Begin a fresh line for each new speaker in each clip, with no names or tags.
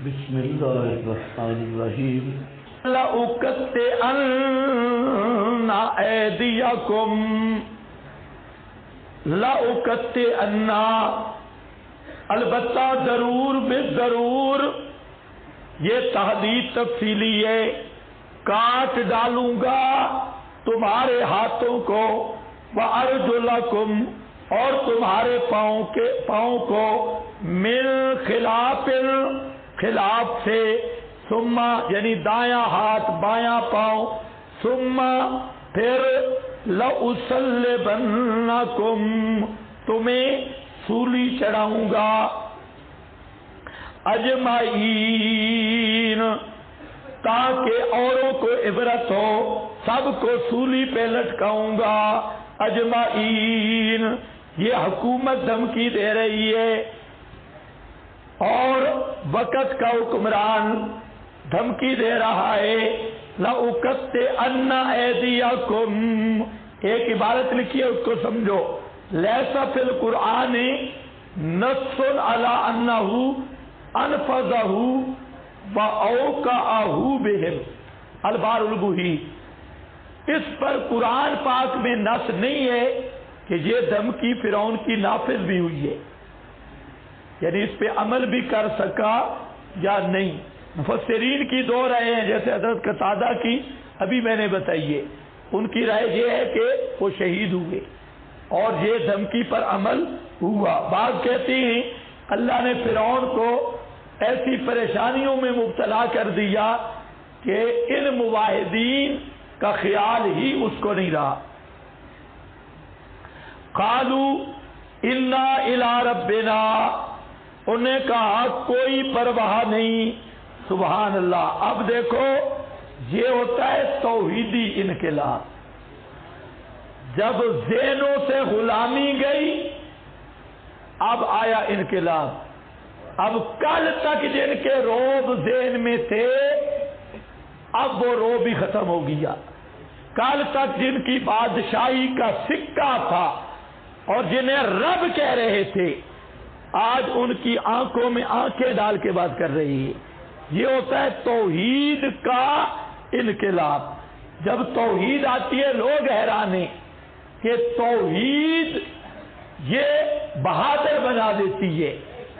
بسم اللہ الرحمن الرحیم لَأُقَطِّعَنَّ أَيْدِيَكُمْ لَأُقَطِّعَنَّ البتہ ضرور بے ضرور یہ تحدید تفصیلی ہے، کاٹ ڈالوں گا تمہارے ہاتھوں کو، وَأَرْجُلَكُمْ اور تمہارے پاؤں کو، من خلاف سے، ثم یعنی دایاں ہاتھ بایاں پاؤں، ثم پھر لَأُصَلِّبَنَّكُمْ تمہیں سولی چڑھاؤں گا، اجمعین تاکہ اوروں کو عبرت ہو، سب کو سولی پہ لٹکاؤں گا، اجمعین یہ حکومت دھمکی دے رہی ہے اور وقت کا حکمران دھمکی دے رہا ہے، لَأُقَطِّعَنَّ أَيْدِيَكُمْ ایک عبارت لکھی ہے اس کو سمجھو، لیس فی القرآن نص علی انہ انفذہ وَأَوْقَعَہُ بِہِمْ البار البوہی، اس پر قرآن پاک میں نص نہیں ہے کہ یہ دھمکی فرعون کی نافذ بھی ہوئی ہے، یعنی اس پہ عمل بھی کر سکا یا نہیں۔ مفسرین کی دو رائے ہیں، جیسے حضرت قتادہ کی ابھی میں نے بتائی ہے، ان کی رائے یہ ہے کہ وہ شہید ہوئے اور یہ دھمکی پر عمل ہوا۔ بعض کہتے ہیں اللہ نے فرعون کو ایسی پریشانیوں میں مبتلا کر دیا کہ ان مواحدین کا خیال ہی اس کو نہیں رہا۔ قالوا انا الی ربنا، انہیں کہا کوئی پرواہ نہیں، سبحان اللہ۔ اب دیکھو یہ ہوتا ہے توحیدی انقلاب، جب ذہنوں سے غلامی گئی اب آیا انقلاب، اب کل تک جن کے روب ذہن میں تھے اب وہ روب ہی ختم ہو گیا، کل تک جن کی بادشاہی کا سکہ تھا اور جنہیں رب کہہ رہے تھے آج ان کی آنکھوں میں آنکھیں ڈال کے بات کر رہی ہے۔ یہ ہوتا ہے توحید کا انقلاب، جب توحید آتی ہے لوگ حیران ہیں کہ توحید یہ بہادر بنا دیتی ہے،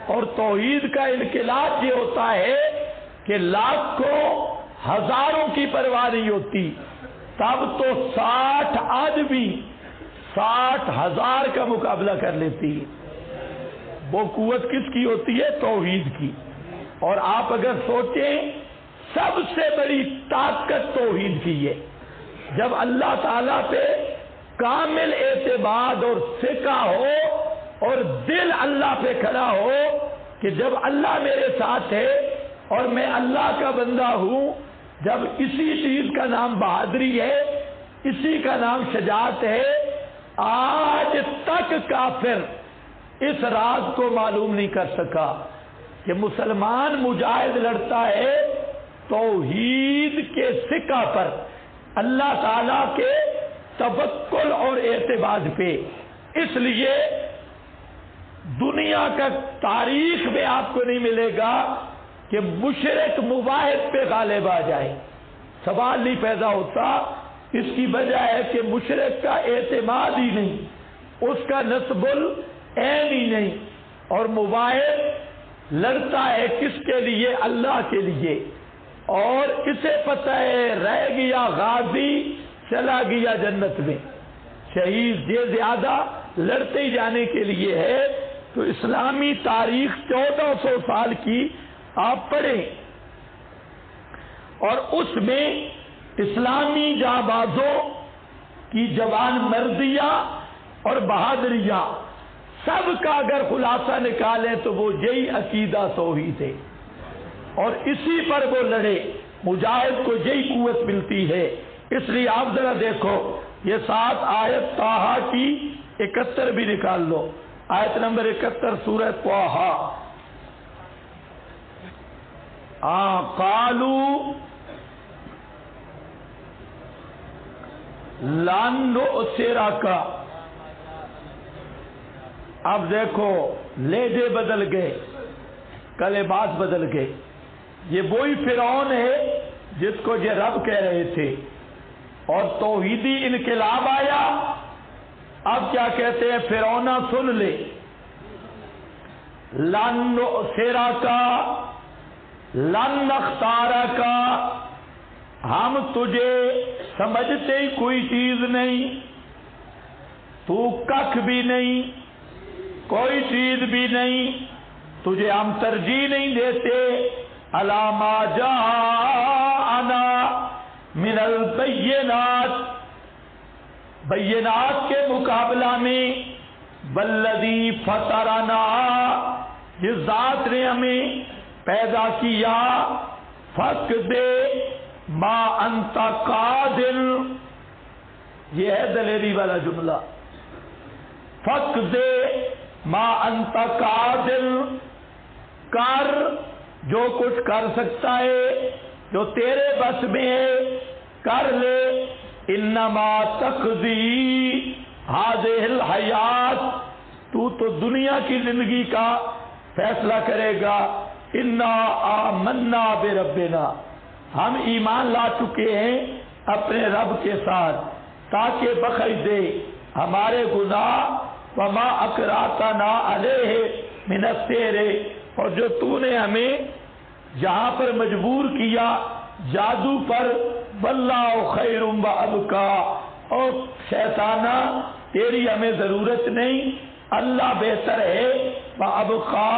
اور توحید کا انقلاب یہ ہوتا ہے کہ لاکھوں ہزاروں کی پرواہ نہیں ہوتی، تب تو 60 آدمی 60,000 کا مقابلہ کر لیتی ہے۔ وہ قوت کس کی ہوتی ہے؟ توحید کی۔ اور آپ اگر سوچیں سب سے بڑی طاقت توحید کی ہے، جب اللہ تعالیٰ پہ کامل اعتماد اور ثقہ ہو اور دل اللہ پہ کھڑا ہو کہ جب اللہ میرے ساتھ ہے اور میں اللہ کا بندہ ہوں، جب اسی چیز کا نام بہادری ہے، اسی کا نام شجاعت ہے، آج تک کافر اس راز کو معلوم نہیں کر سکا کہ مسلمان مجاہد لڑتا ہے توحید کے ثقہ پر، اللہ تعالیٰ کے توکل اور اعتماد پہ۔ اس لیے دنیا کا تاریخ میں آپ کو نہیں ملے گا کہ مشرک موحد پہ غالب آ جائے، سوال نہیں پیدا ہوتا۔ اس کی وجہ ہے کہ مشرک کا اعتماد ہی نہیں، اس کا نصب العین ہی نہیں، اور موحد لڑتا ہے کس کے لیے؟ اللہ کے لیے، اور اسے پتہ ہے رہ گیا غازی چلا گیا جنت میں، شہید یہ زیادہ لڑتے ہی جانے کے لیے ہے۔ تو اسلامی تاریخ 1400 سال کی آپ پڑھیں اور اس میں اسلامی جانبازوں کی جوان مردیاں اور بہادریاں سب کا اگر خلاصہ نکالیں تو وہ یہی عقیدہ توحید ہے، اور اسی پر وہ لڑے، مجاہد کو یہی قوت ملتی ہے۔ اس لیے آپ ذرا دیکھو یہ 7 آیت طٰہٰ کی 71 بھی نکال لو، آیت نمبر 71 سورہ طٰہٰ۔ قالوا لن نؤثرک، اب دیکھو لہجے بدل گئے، کلمات بدل گئے۔ یہ وہی فرعون ہے جس کو یہ رب کہہ رہے تھے، اور توحیدی انقلاب آیا۔ اب کیا کہتے ہیں فرعون، سن لے، لن نؤثرک لن نختارک، ہم تجھے سمجھتے ہی کوئی چیز نہیں، تو ککھ بھی نہیں، کوئی چیز بھی نہیں، تجھے ہم ترجیح نہیں دیتے، علی ما جاءنا من البینات، بینات کے مقابلہ میں، والذی فطرنا، جس ذات نے ہمیں پیدا کیا، فق دے ما انت قادر، یہ ہے دلیری والا جملہ، فق دے ما انت قادر، کر جو کچھ کر سکتا ہے، جو تیرے بس میں ہے کر لے، انما تقضی ہذہ الحیات، تو دنیا کی زندگی کا فیصلہ کرے گا، انا آمنا بربنا، ہم ایمان لا چکے ہیں اپنے رب کے ساتھ، تاکہ بخش دے ہمارے گناہ، وما اکرہتنا علیہ من السحر، اور جو تو نے ہمیں جہاں پر مجبور کیا جادو پر، واللہ خیر وابقی، اور شیطانہ تیری ہمیں ضرورت نہیں، اللہ بہتر ہے، وابقی،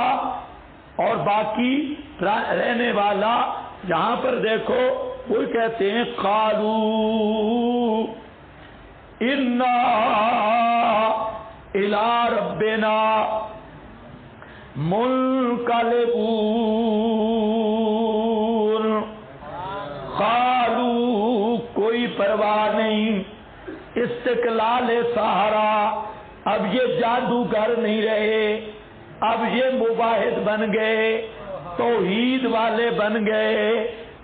اور باقی رہنے والا۔ یہاں پر دیکھو وہ کہتے ہیں قالوا انا الی ربنا منقلبون، قالوا کوئی پرواہ نہیں، استقلال سہارا، اب یہ جادوگر نہیں رہے، اب یہ مباحث بن گئے، توحید والے بن گئے،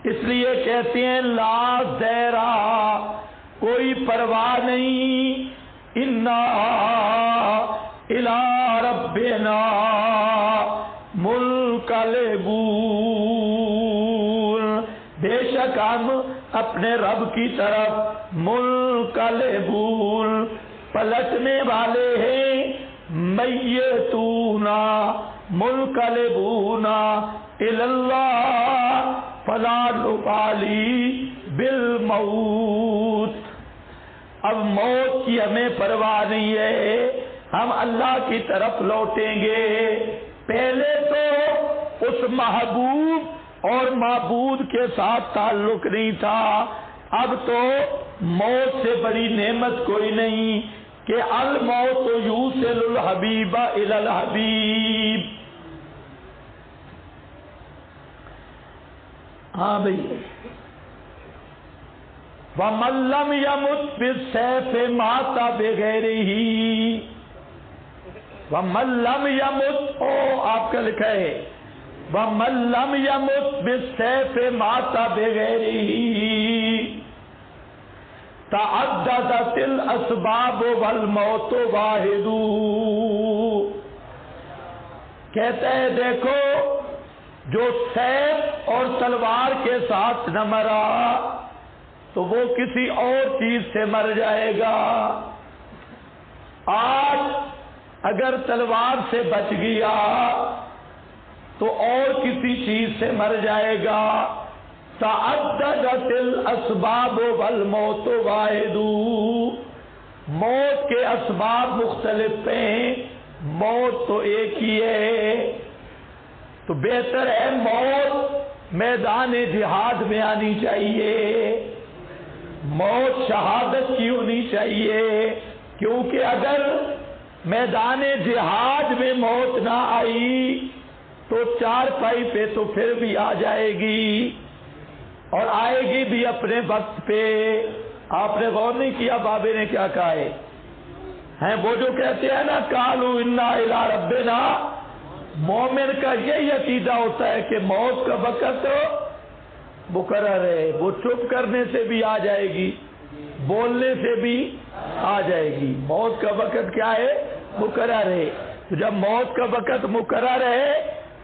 اس لیے کہتے ہیں لا زیرا، کوئی پرواہ نہیں، انا الی ربنا منقلبون، بے شک ہم اپنے رب کی طرف منقلبون، پلٹنے والے ہیں، میتون منقلبون الی اللہ فلا نبالی بالموت، اب موت کی ہمیں پرواہ نہیں ہے، ہم اللہ کی طرف لوٹیں گے۔ پہلے تو اس محبوب اور معبود کے ساتھ تعلق نہیں تھا، اب تو موت سے بڑی نعمت کوئی نہیں کہ الموت یوصل الحبیب الی الحبیب۔ ہاں بھئی، وَمَن لَّمْ يَمُتْ بِالسَّيْفِ مَاتَ بِغَيْرِهِ، وَمَن لَّمْ يَمُتْ، او آپ کا لکھا ہے وَمَن لَّمْ يَمُتْ بِالسَّيْفِ مَاتَ بِغَيْرِهِ، تعددت الاسباب والموت واحد، کہتا ہے دیکھو جو سیف اور تلوار کے ساتھ نہ مرا تو وہ کسی اور چیز سے مر جائے گا، آج اگر تلوار سے بچ گیا تو اور کسی چیز سے مر جائے گا، تعددت الاسباب والموت واحد، موت کے اسباب مختلف ہیں، موت تو ایک ہی ہے، تو بہتر ہے موت میدان جہاد میں آنی چاہیے، موت شہادت کی ہونی چاہیے، کیونکہ اگر میدان جہاد میں موت نہ آئی تو چارپائی پہ تو پھر بھی آ جائے گی، اور آئے گی بھی اپنے وقت پہ۔ آپ نے غور نہیں کیا بابے نے کیا کہا ہے؟ وہ جو کہتے ہیں نا قالوا انا الی ربنا، مومن کا یہی عقیدہ ہوتا ہے کہ موت کا وقت مقرر ہے، وہ چپ کرنے سے بھی آ جائے گی، بولنے سے بھی آ جائے گی، موت کا وقت کیا ہے؟ مقرر ہے۔ تو جب موت کا وقت مقرر ہے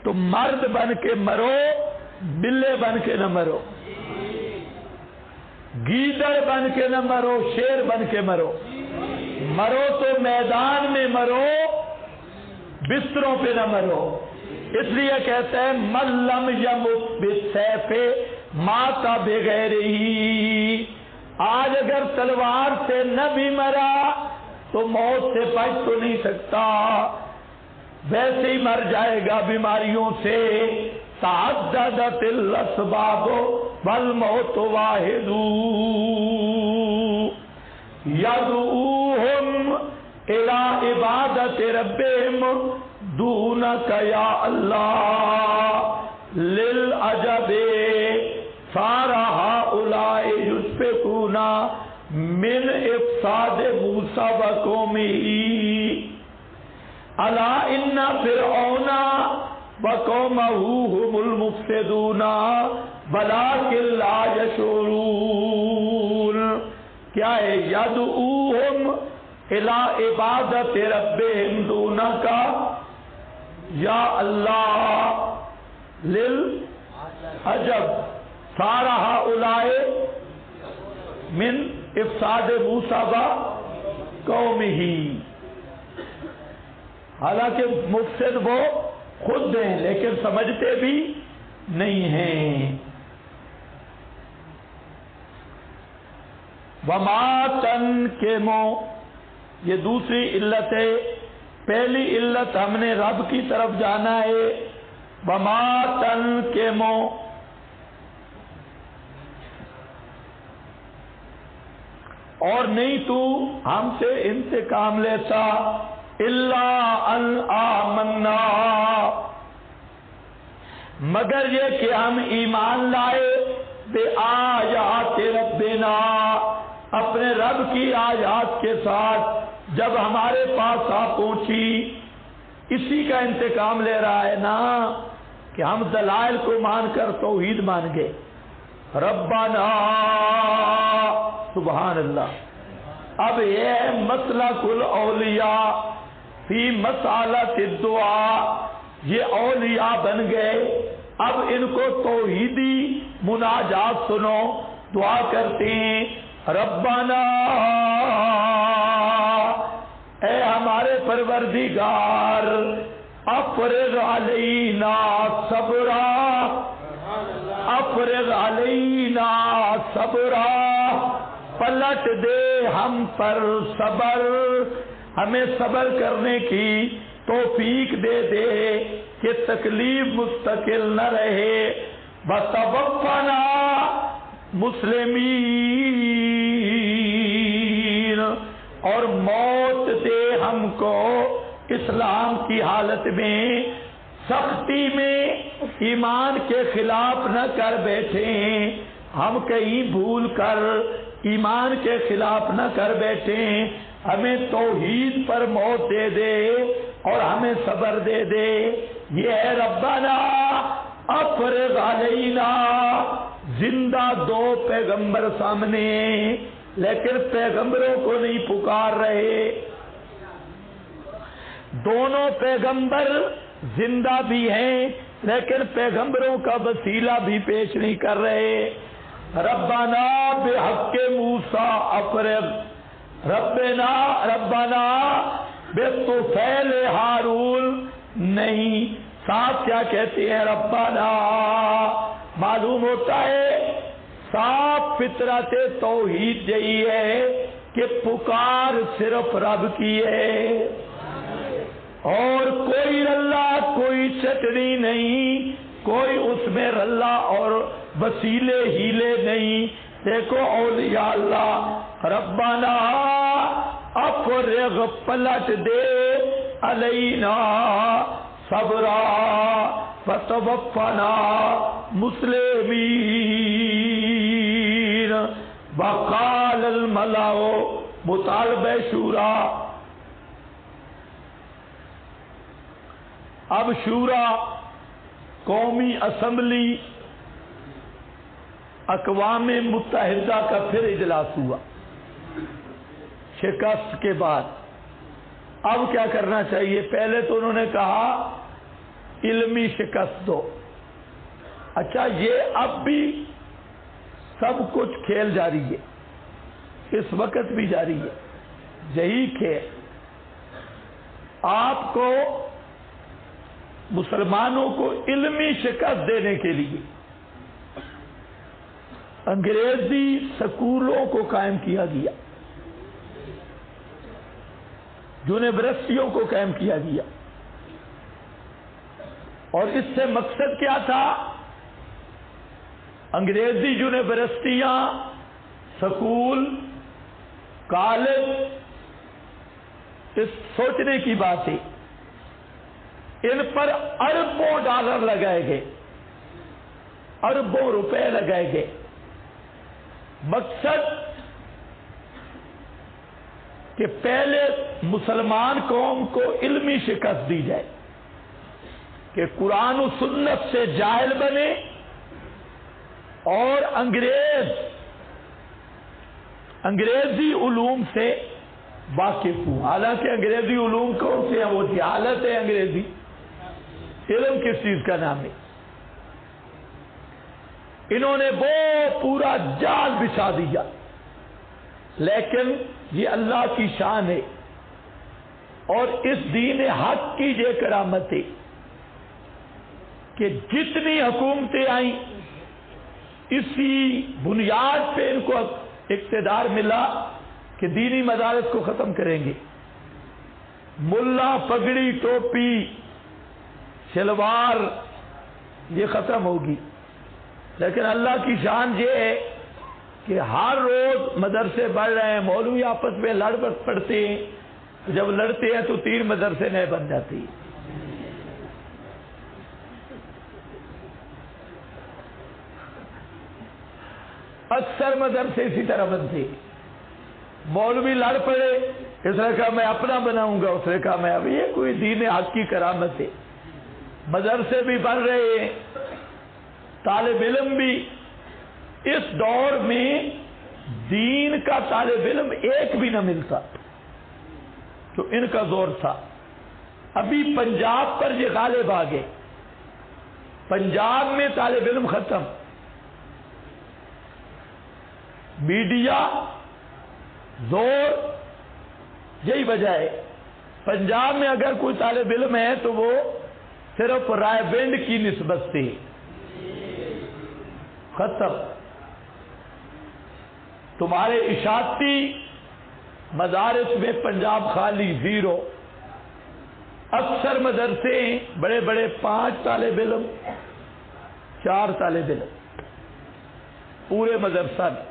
تو مرد بن کے مرو، بلے بن کے نہ مرو، گیدڑ بن کے نہ مرو، شیر بن کے مرو، مرو تو میدان میں مرو، بستروں پہ نہ مرو۔ اس لیے کہتے ہیں من لم یمت بالسیف مات بغیرہ، آج اگر تلوار سے نہ بھی مرا تو موت سے بچ تو نہیں سکتا، ویسے ہی مر جائے گا بیماریوں سے۔ تعددت الاسباب والموت واحد یدعوہم الی عبادت ربہم دونک یا اللہ للعجب صار ہؤلاء یشفقون من افساد موسیٰ وقومہ الا ان فرعون وقومہ هم المفسدون ولکن لا یشعرون۔ کیا ہے؟ یدعوہم الی عبادت ربہم دونک یا اللہ للعجب صار ہؤلاء من افساد موسیٰ وقومہ، حالانکہ مفسد وہ خود ہیں لیکن سمجھتے بھی نہیں ہیں۔ وما تنقموا، یہ دوسری علت ہے۔ پہلی علت ہم نے رب کی طرف جانا ہے، وما تنقموا، اور نہیں تو ہم سے انتقام لیتا الا ان آمنا، مگر یہ کہ ہم ایمان لائے بے آیات ربنا، اپنے رب کی آیات کے ساتھ جب ہمارے پاس آ پہنچی، اسی کا انتقام لے رہا ہے نا کہ ہم دلائل کو مان کر توحید مان گئے۔ ربنا، سبحان اللہ۔ اب یہ ہے مسلک الاولیاء فی مسالۃ الدعاء، یہ اولیاء بن گئے، اب ان کو توحیدی مناجات سنو، دعا کرتے ہیں ربنا، اے ہمارے پروردگار، افرغ علینا صبرا، افرغ علینا صبرا، پلٹ دے ہم پر صبر، ہمیں صبر کرنے کی توفیق دے دے کہ تکلیف مستقل نہ رہے، وتوفنا مسلمین، اور موت دے ہم کو اسلام کی حالت میں، سختی میں، ایمان کے خلاف نہ کر بیٹھے ہیں ہم، کہیں بھول کر ایمان کے خلاف نہ کر بیٹھے ہیں، ہمیں توحید پر موت دے دے اور ہمیں صبر دے دے۔ یہ ہے ربنا افرغ علینا۔ زندہ دو پیغمبر سامنے، لیکن پیغمبروں کو نہیں پکار رہے، دونوں پیغمبر زندہ بھی ہیں لیکن پیغمبروں کا وسیلہ بھی پیش نہیں کر رہے۔ ربنا بحق موسیٰ افرغ، ربنا بطفیل ہارون، نہیں، ساتھ کیا کہتے ہیں ربنا؟ معلوم ہوتا ہے صاف فطرت توحید یہی ہے کہ پکار صرف رب کی ہے، اور کوئی رلا، کوئی چٹنی نہیں، کوئی اس میں رلا اور وسیلے ہیلے نہیں۔ دیکھو اولیاء اللہ، ربنا افرغ، پلٹ دے، علینا صبرا، فتوفنا مسلمین، وقال الملأ، مطالبہ شورا۔ اب شورا، قومی اسمبلی، اقوام متحدہ کا پھر اجلاس ہوا شکست کے بعد۔ اب کیا کرنا چاہیے؟ پہلے تو انہوں نے کہا علمی شکست دو، اچھا، یہ اب بھی سب کچھ کھیل جاری ہے، اس وقت بھی جاری ہے یہی کھیل۔ آپ کو مسلمانوں کو علمی شکست دینے کے لیے انگریزی سکولوں کو قائم کیا گیا، یونیورسٹیوں کو قائم کیا گیا، اور اس سے مقصد کیا تھا؟ انگریزی یونیورسٹیاں، سکول، کالج، اس سوچنے کی بات ہے ان پر اربوں ڈالر لگائے گئے، اربوں روپے لگائے گئے۔ مقصد کہ پہلے مسلمان قوم کو علمی شکست دی جائے کہ قرآن و سنت سے جاہل بنے اور انگریزی علوم سے واقف ہوں۔ حالانکہ انگریزی علوم کون سے ہیں؟ وہ جہالت ہے۔ انگریزی علم کس چیز کا نام ہے؟ انہوں نے وہ پورا جال بچھا دیا، لیکن یہ اللہ کی شان ہے اور اس دین حق کی یہ کرامت ہے کہ جتنی حکومتیں آئیں اسی بنیاد پہ ان کو اقتدار ملا کہ دینی مدارس کو ختم کریں گے، ملا، پگڑی، ٹوپی، شلوار یہ ختم ہوگی۔ لیکن اللہ کی شان یہ ہے کہ ہر روز مدرسے بڑھ رہے ہیں، مولوی آپس میں لڑ پڑتے ہیں، جب لڑتے ہیں تو 3 مدرسے نئے بن جاتی ہیں۔ اکثر مدرسے اسی طرح بنتے، مولوی لڑ پڑے، اس نے کہا میں اپنا بناؤں گا، اس نے کہا میں اب، یہ کوئی دین حق کی کرامت ہے۔ مدرسے بھی بڑھ رہے ہیں، طالب علم بھی۔ اس دور میں دین کا طالب علم ایک بھی نہ ملتا تو ان کا زور تھا۔ ابھی پنجاب پر یہ غالب آ گئے، پنجاب میں طالب علم ختم۔ میڈیا زور یہی وجہ ہے، پنجاب میں اگر کوئی طالب علم ہے تو وہ صرف رائے بینڈ کی نسبت سے ختم۔ تمہارے اشاعتی مدارس میں پنجاب خالی، 0۔ اکثر مدرسے بڑے بڑے 5 طالب علم، 4 طالب علم، پورے مدرسہ میں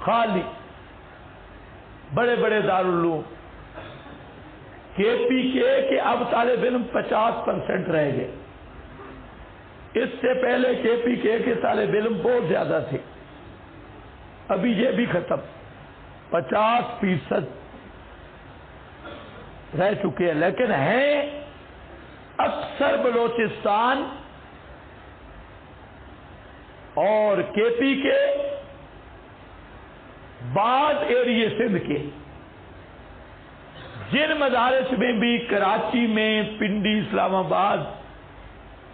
خالی۔ بڑے بڑے دارالعلوم، کے پی کے اب طالب علم 50% رہ گئے۔ اس سے پہلے کے پی کے طالب علم بہت زیادہ تھے، ابھی یہ بھی ختم، 50% رہ چکے ہیں۔ لیکن ہیں اکثر بلوچستان اور کے پی کے، بعض ایریے سندھ کے، جن مدارس میں بھی کراچی میں، پنڈی، اسلام آباد،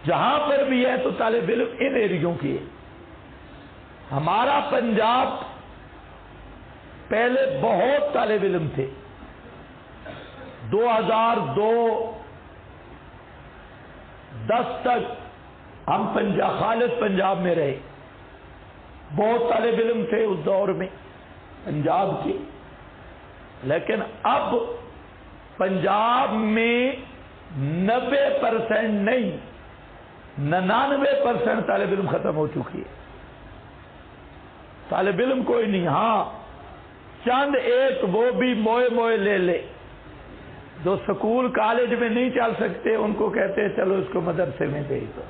جہاں پر بھی ہے تو طالب علم ان ایریوں کے۔ ہمارا پنجاب پہلے بہت طالب علم تھے، 2002-10 تک ہم خالص پنجاب میں رہے، بہت طالب علم تھے اس دور میں پنجاب کے۔ لیکن اب پنجاب میں 90% نہیں، 99% طالب علم ختم ہو چکی ہے، طالب علم کوئی نہیں۔ ہاں چند ایک وہ بھی موئے لے لے، جو سکول کالج میں نہیں چل سکتے، ان کو کہتے ہیں چلو اس کو مدرسے میں بھیج دو،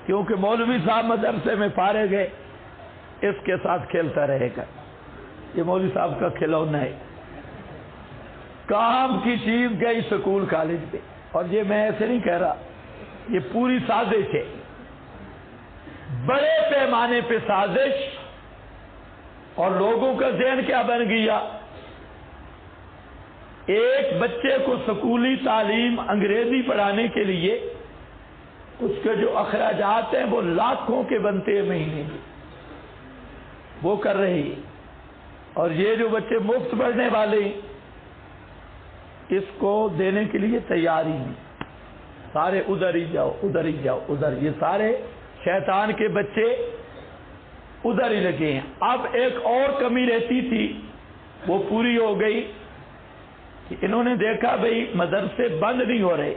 کیونکہ مولوی صاحب مدرسے میں فارغ ہے، اس کے ساتھ کھیلتا رہے گا، یہ مولوی صاحب کا کھلونا ہے۔ کام کی چیز گئی سکول کالج میں، اور یہ میں ایسے نہیں کہہ رہا، یہ پوری سازش ہے، بڑے پیمانے پہ سازش۔ اور لوگوں کا ذہن کیا بن گیا؟ ایک بچے کو سکولی تعلیم انگریزی پڑھانے کے لیے اس کے جو اخراجات ہیں وہ لاکھوں کے بنتے ہیں مہینے میں، وہ کر رہی ہے۔ اور یہ جو بچے مفت پڑھنے والے اس کو دینے کے لیے تیار ہی نہیں، سارے ادھر ہی جاؤ ادھر ہی جاؤ ادھر، یہ سارے شیطان کے بچے ادھر ہی لگے ہیں۔ اب ایک اور کمی رہتی تھی وہ پوری ہو گئی کہ انہوں نے دیکھا بھئی مدرسے بند نہیں ہو رہے،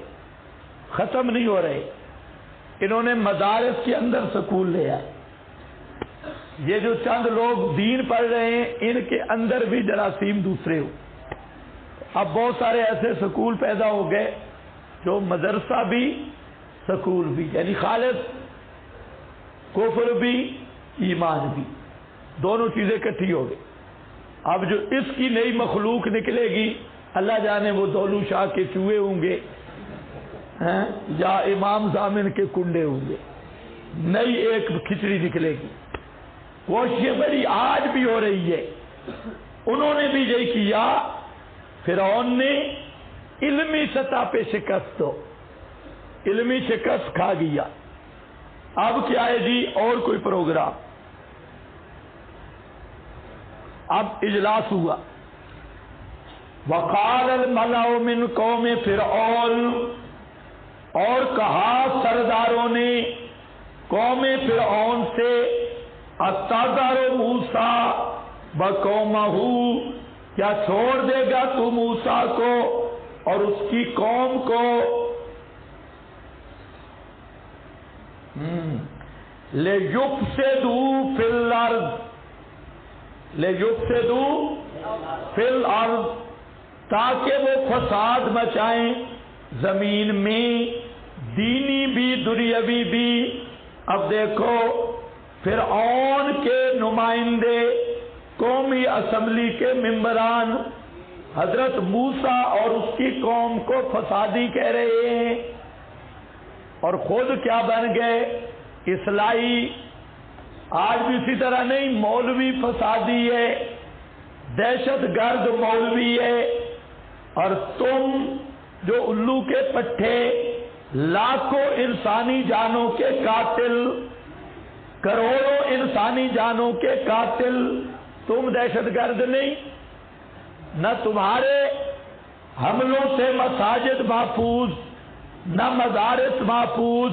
ختم نہیں ہو رہے، انہوں نے مدارس کے اندر سکول لیا۔ یہ جو چند لوگ دین پڑھ رہے ہیں ان کے اندر بھی جراثیم دوسرے ہو۔ اب بہت سارے ایسے سکول پیدا ہو گئے جو مدرسہ بھی سکول بھی، یعنی خالص کفر بھی ایمان بھی، دونوں چیزیں اکٹھی ہو گئی۔ اب جو اس کی نئی مخلوق نکلے گی اللہ جانے وہ دولو شاہ کے چوہے ہوں گے یا امام ضامن کے کنڈے ہوں گے، نئی ایک کھچڑی نکلے گی۔ کوششیں بڑی آج بھی ہو رہی ہے، انہوں نے بھی یہی کیا، فرعون نے علمی سطح پہ شکست دو، علمی شکست کھا گیا۔ اب کیا ہے جی اور کوئی پروگرام؟ اب اجلاس ہوا، وقال الملأ من قوم فرعون، اور کہا سرداروں نے قوم فرعون سے، اتذر موسیٰ وقومہ، کیا چھوڑ دے گا تو موسیٰ کو اور اس کی قوم کو؟ لِیُفْسِدُوا فِی الْأَرْضِ، لِیُفْسِدُوا فِی الْأَرْضِ، تاکہ وہ فساد مچائیں زمین میں، دینی بھی دنیاوی بھی۔ اب دیکھو فرعون کے نمائندے قومی اسمبلی کے ممبران حضرت موسیٰ اور اس کی قوم کو فسادی کہہ رہے ہیں، اور خود کیا بن گئے؟ اصلاحی۔ آج بھی اسی طرح نہیں، مولوی فسادی ہے، دہشت گرد مولوی ہے، اور تم جو الو کے پٹھے، لاکھوں انسانی جانوں کے قاتل، کروڑوں انسانی جانوں کے قاتل، تم دہشت گرد نہیں؟ نہ تمہارے حملوں سے مساجد محفوظ، نہ مدارس محفوظ،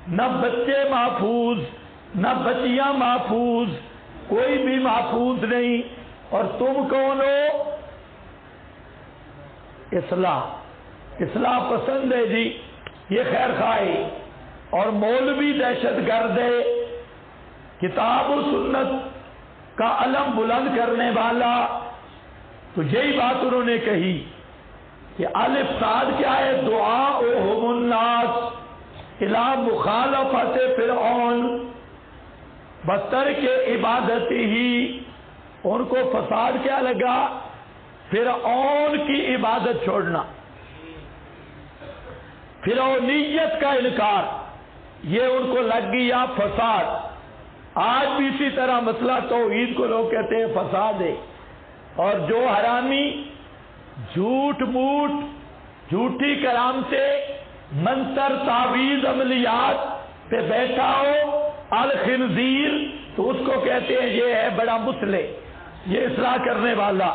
نہ بچے محفوظ، نہ بچیاں محفوظ، کوئی بھی محفوظ نہیں، اور تم کون ہو؟ اصلاح پسند ہے جی، یہ خیر خواہی، اور مولوی دہشت گرد ہے، کتاب و سنت کا علم بلند کرنے والا۔ تو یہی بات انہوں نے کہی کہ الفساد کیا ہے؟ دعاؤہم الناس الی مخالفت فرعون بترک عبادتی ہی، ان کو فساد کیا لگا؟ فرعون کی عبادت چھوڑنا، فرعونیت کا انکار، یہ ان کو لگ گیا فساد۔ آج بھی اسی طرح مسئلہ توحید کو لوگ کہتے ہیں فساد ہے، اور جو حرامی جھوٹ موٹ، جھوٹی کرامتیں، منتر تعویذ عملیات پہ بیٹھا ہو الخنزیر، تو اس کو کہتے ہیں یہ ہے بڑا مصلح، یہ اصلاح کرنے والا۔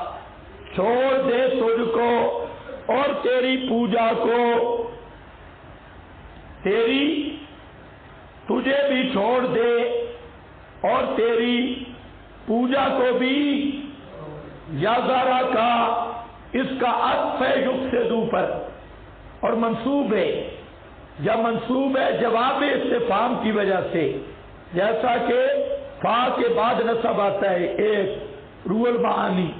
چھوڑ دے تجھ کو اور تیری پوجا کو، تجھے بھی چھوڑ دے اور تیری پوجا کو بھی۔ یا ذرا کا اس کا عطف ہے یفسدوا پر، اور منصوب ہے، یا منصوب ہے جواب استفہام کی وجہ سے، جیسا کہ فا کے بعد نصب آتا ہے ایک روح المعانی،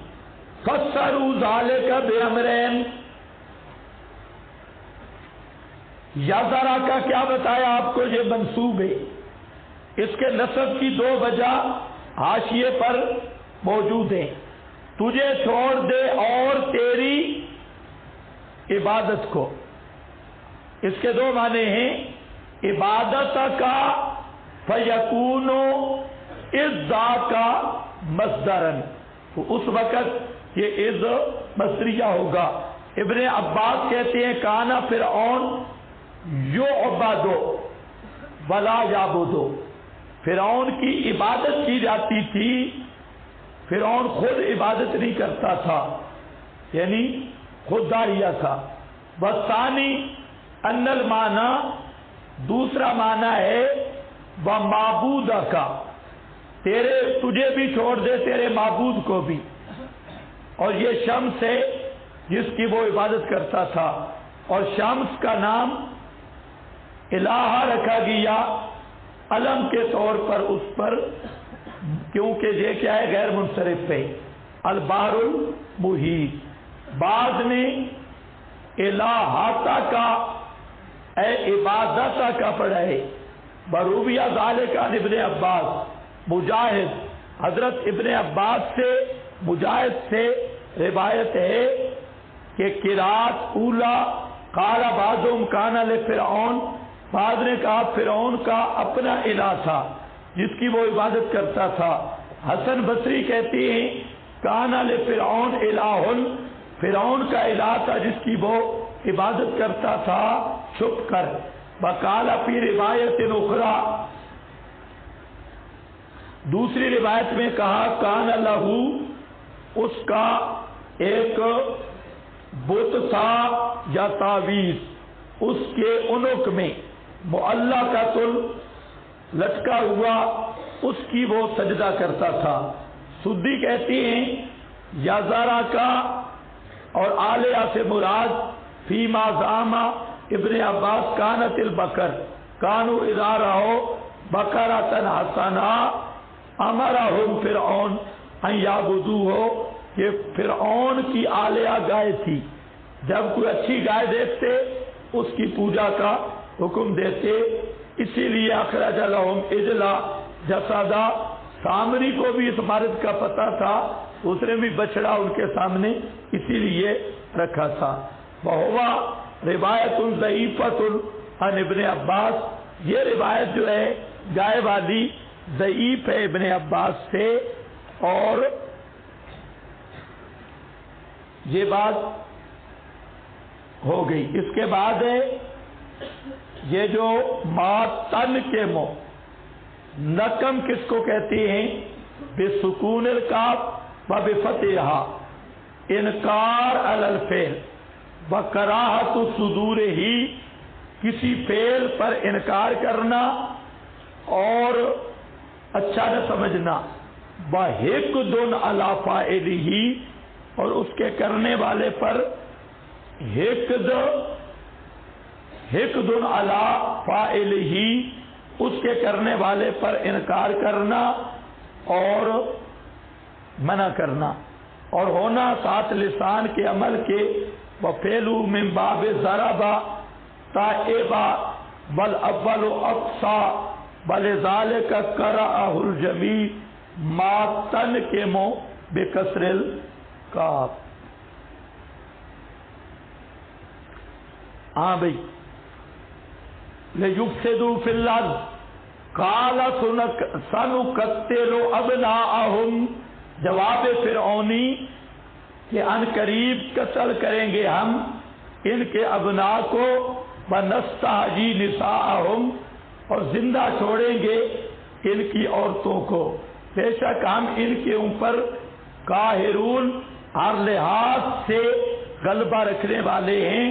فسروا ذالک بامرین۔ یا ذرا کا کیا بتایا آپ کو؟ یہ منصوب ہے، اس کے نصب کی دو وجہ حاشیے پر موجود ہیں، تجھے چھوڑ دے اور تیری عبادت کو۔ اس کے دو معنی ہیں، عبادت کا فیکون اذا کا مصدرن، تو اس وقت یہ اذ مصدریہ ہوگا۔ ابن عباس کہتے ہیں کانا فرعون یعبد ولا یعبدو، فرعون کی عبادت کی جاتی تھی، فرعون خود عبادت نہیں کرتا تھا، یعنی خود داعیہ تھا۔ والثانی ان المعنی، دوسرا معنی ہے ومعبودہ کا، تجھے بھی چھوڑ دے تیرے معبود کو بھی، اور یہ شمس ہے جس کی وہ عبادت کرتا تھا، اور شمس کا نام الہ رکھا گیا علم کے طور پر اس پر، کیونکہ یہ کیا ہے غیر منصرف ہے، البحر المحیط۔ بعض نے الہاتا کا اے عبادتا کا پڑھا ہے، بروبیہ ذالک عن ابن عباس، مجاہد حضرت ابن عباس سے مجاہد سے روایت ہے کہ قرات اولا قال بعضهم کان لفرعون، بعض نے کہا فرعون کا اپنا الہ تھا جس کی وہ عبادت کرتا تھا۔ حسن بصری کہتی ہیں کان لفرعون الہ، فرعون کا الہ تھا جس کی وہ عبادت کرتا تھا چھپ کر۔ وقال فی روایت اخری، دوسری روایت میں کہا کان لہو، اس کا ایک بت تھا یا تعویذ، اس کے عنق میں معلقۃ لٹکا ہوا، اس کی وہ سجدہ کرتا تھا۔ سدی کہتی ہیں یازارا کا اور آلیہ سے مراد فیما زعما ابن عباس کانت البکر کانو اذا رہو بکرۃ حسنا امرہم فرعون ان یعبدوہ، کہ فرعون کی آلیہ گائے تھی، جب کوئی اچھی گائے دیکھتے اس کی پوجا کا حکم دیتے، اسی لیے اخرج لہم اجلا جسدا، سامری کو بھی اس مرد کا پتہ تھا، اس نے بھی بچڑا ان کے سامنے اسی لیے رکھا تھا۔ وہوا روایت ضعیفۃ عن ابن عباس، یہ روایت جو ہے گائے والی ضعیف ہے ابن عباس سے، اور یہ بات ہو گئی۔ اس کے بعد ہے یہ جو ماتن کے نکم کس کو کہتے ہیں؟ بسکون الکاف و بفتحہا، انکار علی الفعل و کراہت صدور ہی، کسی فعل پر انکار کرنا اور اچھا نہ سمجھنا، وحقد علی فاعلہ، اور اس کے کرنے والے پر حقد علی فاعلہ، اس کے کرنے والے پر انکار کرنا اور منع کرنا، اور ہونا ساتھ لسان کے عمل کے، وفعلوا من باب ضرب تائبا والاول اقصى ولذلك قرأه الجميع ماتن کے بکسر الکاف۔ ہاں بھائی، لِيُفْسِدُوا فِي الْأَرْضِ قَالَ سَنُقَتِّلُ أَبْنَاءَهُمْ، جواب فرعونی کہ ان قریب قتل کریں گے ہم ان کے ابناء کو، وَنَسْتَحْيِي نِسَاءَهُمْ، اور زندہ چھوڑیں گے ان کی عورتوں کو، بے شک ہم ان کے اوپر قاہرون، ہر لحاظ سے غلبہ رکھنے والے ہیں۔